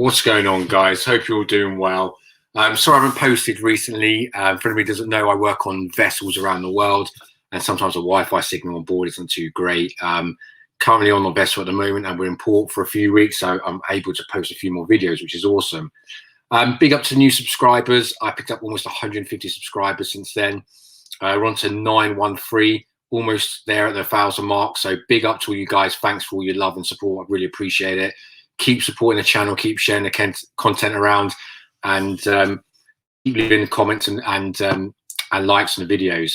What's going on, guys? Hope you're all doing well. Sorry I haven't posted recently. For anybody who doesn't know, I work on vessels around the world, and sometimes the Wi-Fi signal on board isn't too great. Currently on a vessel at the moment, and we're in port for a few weeks, so I'm able to post a few more videos, which is awesome. Big up to new subscribers. I picked up almost 150 subscribers since then. We're on to 913, almost there at the 1,000 mark. So big up to all you guys. Thanks for all your love and support. I really appreciate it. Keep supporting the channel, keep sharing the content around, and keep leaving comments and likes on the videos.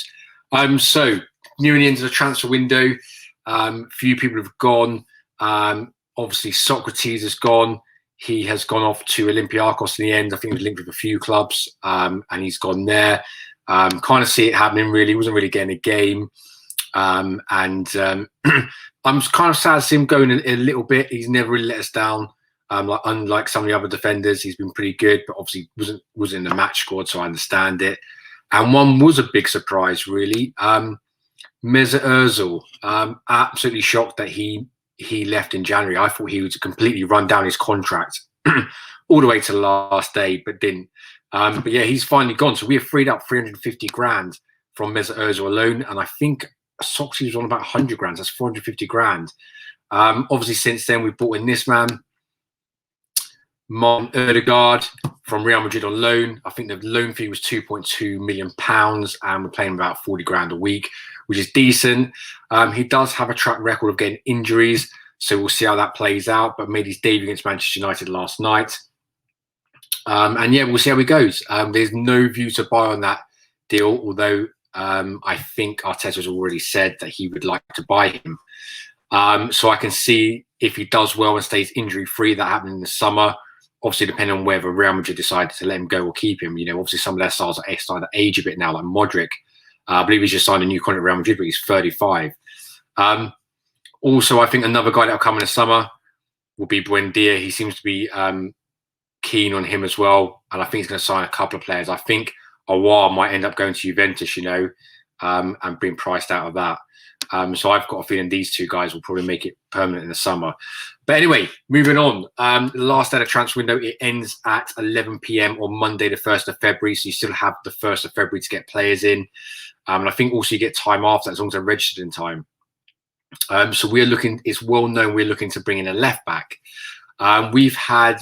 So nearing the end of the transfer window, few people have gone. Obviously Socrates has gone. He has gone off to Olympiacos in the end. I think he was linked with a few clubs, and he's gone there. Kind of see it happening, really. He wasn't really getting a game. I'm kind of sad to see him going a little bit. He's never really let us down. Unlike some of the other defenders, he's been pretty good, but obviously wasn't in the match squad, so I understand it. And one was a big surprise, really. Mesut Ozil. Absolutely shocked that he left in January. I thought he would completely run down his contract all the way to the last day, but didn't. But yeah, he's finally gone. So we have freed up 350 grand from Mesut Ozil alone, and I think Socrates was on about 100 grand. That's 450 grand. Obviously, since then we've brought in this man, Martin Ødegaard from Real Madrid on loan. I think the loan fee was £2.2 million, and we're paying about 40 grand a week, which is decent. He does have a track record of getting injuries, so we'll see how that plays out. But made his debut against Manchester United last night. And yeah, we'll see how he goes. There's no view to buy on that deal, although I think Arteta has already said that he would like to buy him. So I can see if he does well and stays injury-free, that happening in the summer. Obviously, depending on whether Real Madrid decided to let him go or keep him. You know, obviously some of their stars are starting to age a bit now, like Modric. I believe he's just signed a new contract at Real Madrid, but he's 35. Also, I think another guy that will come in the summer will be Buendia. He seems to be keen on him as well, and I think he's going to sign a couple of players. I think Aouar might end up going to Juventus, you know, and being priced out of that. So I've got a feeling these two guys will probably make it permanent in the summer. But anyway, moving on. The last day of the transfer window, it ends at 11 p.m. on Monday, the 1st of February. So you still have the 1st of February to get players in. And I think also you get time after, as long as they're registered in time. So we're looking, it's well known, we're looking to bring in a left back. We've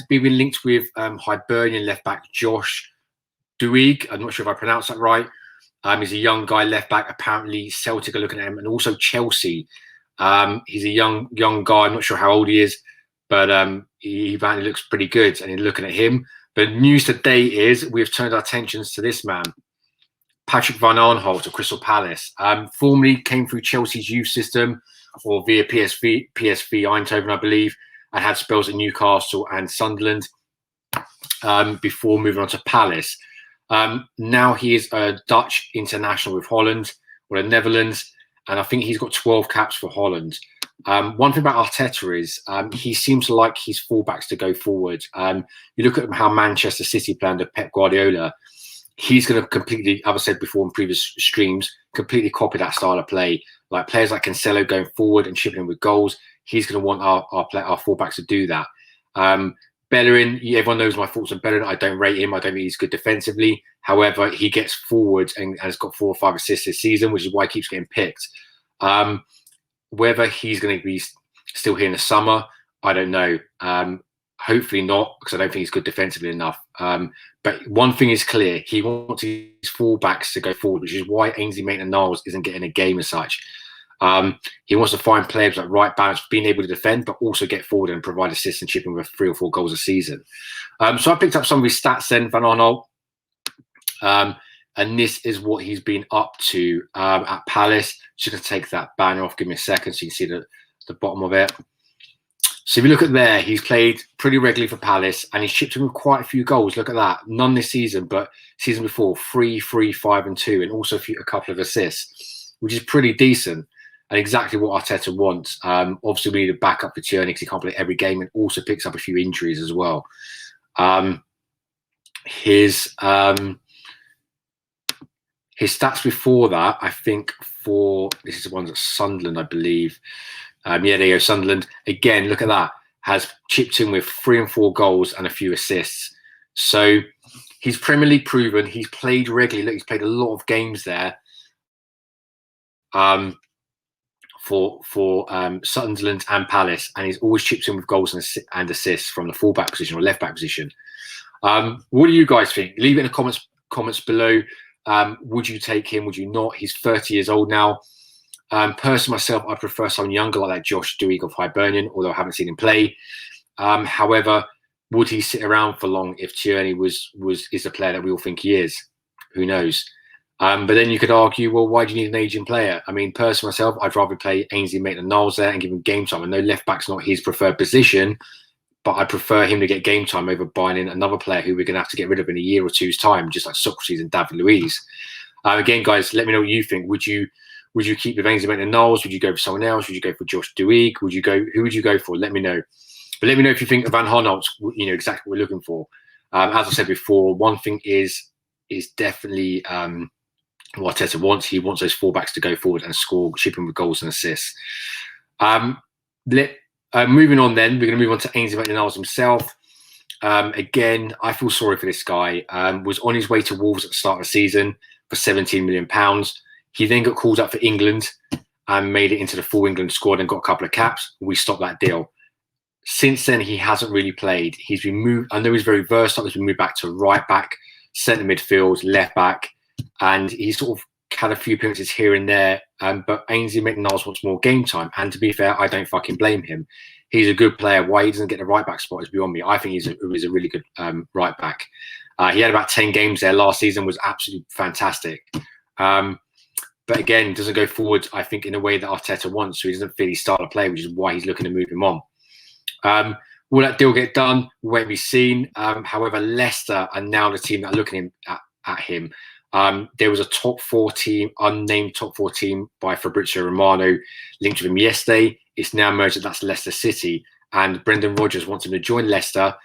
been linked with Hibernian left back Josh Duig. I'm not sure if I pronounced that right. He's a young guy left back. Apparently Celtic are looking at him, and also Chelsea. He's a young guy. I'm not sure how old he is, but he apparently looks pretty good, and you're looking at him. But news today is we've turned our attentions to this man, Patrick van Aanholt of Crystal Palace. Formerly came through Chelsea's youth system, or via PSV Eindhoven, I believe, and had spells at Newcastle and Sunderland before moving on to Palace. Now he is a Dutch international with Holland, or the Netherlands, and I think he's got 12 caps for Holland. One thing about Arteta is he seems to like his fullbacks to go forward. You look at how Manchester City play under Pep Guardiola. He's going to completely, as I said before in previous streams, completely copy that style of play. Like players like Cancelo going forward and chipping in with goals, he's going to want our fullbacks to do that. Bellerin, everyone knows my thoughts on Bellerin. I don't rate him. I don't think he's good defensively. However, he gets forward and has got 4 or 5 assists this season, which is why he keeps getting picked. Whether he's going to be still here in the summer, I don't know. Hopefully not, because I don't think he's good defensively enough. But one thing is clear. He wants his fullbacks to go forward, which is why Ainsley Maitland-Niles isn't getting a game as such. He wants to find players like right balance, being able to defend, but also get forward and provide assists and chipping with 3 or 4 goals a season. So I picked up some of his stats then, Van Aanholt. And this is what he's been up to at Palace. Just going to take that banner off. Give me a second so you can see the bottom of it. So if you look at there, he's played pretty regularly for Palace, and he's chipped in with quite a few goals. Look at that. None this season, but season before, 3, 3, 5, and 2, and also a couple of assists, which is pretty decent. And exactly what Arteta wants. Obviously, we need a backup for Tierney because he can't play every game, and also picks up a few injuries as well. His stats before that, I think this is the ones at Sunderland, I believe. Yeah, there you go, Sunderland. Again, look at that. has chipped in with 3 and 4 goals and a few assists. So he's Premier League proven. He's played regularly. Look, he's played a lot of games there for Sunderland and Palace, and he's always chipped in with goals and assists from the fullback position or left back position. What do you guys think? Leave it in the comments below. Would you take him? Would you not? He's 30 years old now. Personally, myself, I prefer someone younger like that Josh Duig of Hibernian, although I haven't seen him play. However, would he sit around for long if Tierney is the player that we all think he is? Who knows? But then you could argue, well, why do you need an aging player? I mean, personally, myself, I'd rather play Ainsley Maitland-Niles there and give him game time. I know left back's not his preferred position, but I prefer him to get game time over buying in another player who we're going to have to get rid of in a year or two's time, just like Socrates and David Luiz. Again, guys, let me know what you think. Would you keep with Ainsley Maitland-Niles? Would you go for someone else? Would you go for Josh Duig? Who would you go for? Let me know. But let me know if you think of Van Aanholt, you know, exactly what we're looking for. As I said before, one thing is definitely what Arteta wants. He wants those fullbacks to go forward and score, chipping with goals and assists. Moving on then, we're going to move on to Ainsley Maitland-Niles himself. Again, I feel sorry for this guy. Was on his way to Wolves at the start of the season for £17 million. He then got called up for England and made it into the full England squad and got a couple of caps. We stopped that deal. Since then, he hasn't really played. He's been moved. I know he's very versatile. He's been moved back to right back, centre midfield, left back, and he's sort of had a few appearances here and there. But Ainsley Maitland-Niles wants more game time. And to be fair, I don't fucking blame him. He's a good player. Why he doesn't get the right back spot is beyond me. I think he's a really good right back. He had about 10 games there last season, was absolutely fantastic. But again, doesn't go forward, I think, in a way that Arteta wants. So he doesn't feel his style of play, which is why he's looking to move him on. Will that deal get done? We'll wait and be seen. However, Leicester are now the team that are looking at him. There was a top 4 team, unnamed top 4 team by Fabrizio Romano linked with him yesterday. It's now emerged that that's Leicester City. And Brendan Rodgers wants him to join Leicester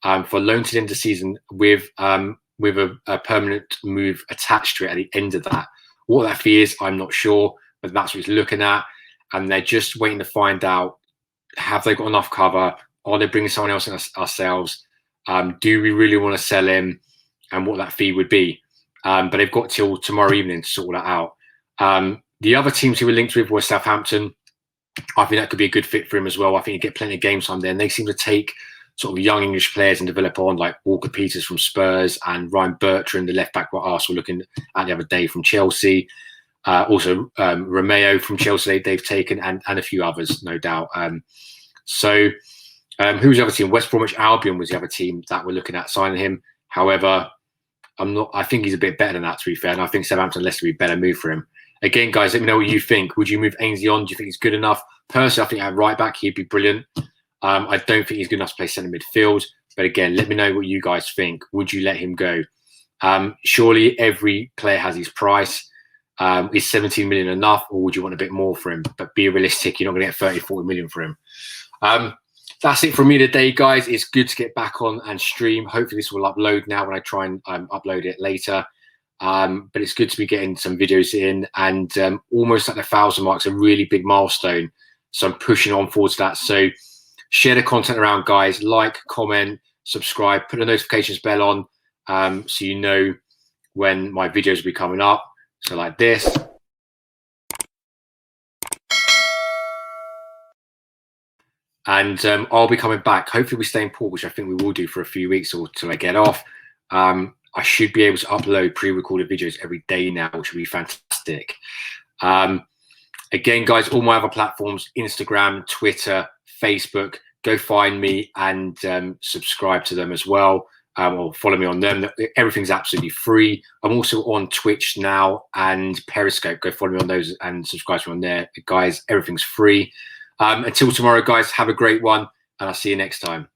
for loan to the end of the season with a permanent move attached to it at the end of that. What that fee is, I'm not sure, but that's what he's looking at. And they're just waiting to find out, have they got enough cover? Are they bringing someone else in ourselves? Do we really want to sell him? And what that fee would be. But they've got till tomorrow evening to sort that out. The other teams who were linked with were Southampton. I think that could be a good fit for him as well. I think he'd get plenty of game time there. And they seem to take sort of young English players and develop on, like Walker Peters from Spurs and Ryan Bertrand, the left back, what Arsenal looking at the other day from Chelsea. Also Romeo from Chelsea they've taken, and a few others, no doubt. Who's the other team? West Bromwich Albion was the other team that we're looking at signing him. However, I think he's a bit better than that, to be fair. And I think Southampton and Leicester would be a better move for him. Again, guys, let me know what you think. Would you move Ainsley on? Do you think he's good enough? Personally, I think at right back, he'd be brilliant. I don't think he's good enough to play centre midfield. But again, let me know what you guys think. Would you let him go? Surely every player has his price. Is 17 million enough, or would you want a bit more for him? But be realistic, you're not going to get 30, 40 million for him. That's it from me today, guys. It's good to get back on and stream. Hopefully this will upload now when I try and upload it later. But it's good to be getting some videos in, and almost at the 1,000 mark, a really big milestone. So I'm pushing on forward to that. So share the content around, guys. Like, comment, subscribe, put the notifications bell on so you know when my videos will be coming up. So like this. And I'll be coming back. Hopefully we stay in port, which I think we will do for a few weeks or till I get off. I should be able to upload pre-recorded videos every day now, which will be fantastic. Again, guys, all my other platforms, Instagram, Twitter, Facebook, go find me and subscribe to them as well. Or follow me on them. Everything's absolutely free. I'm also on Twitch now and Periscope. Go follow me on those and subscribe to me on there. Guys, everything's free. Until tomorrow, guys, have a great one, and I'll see you next time.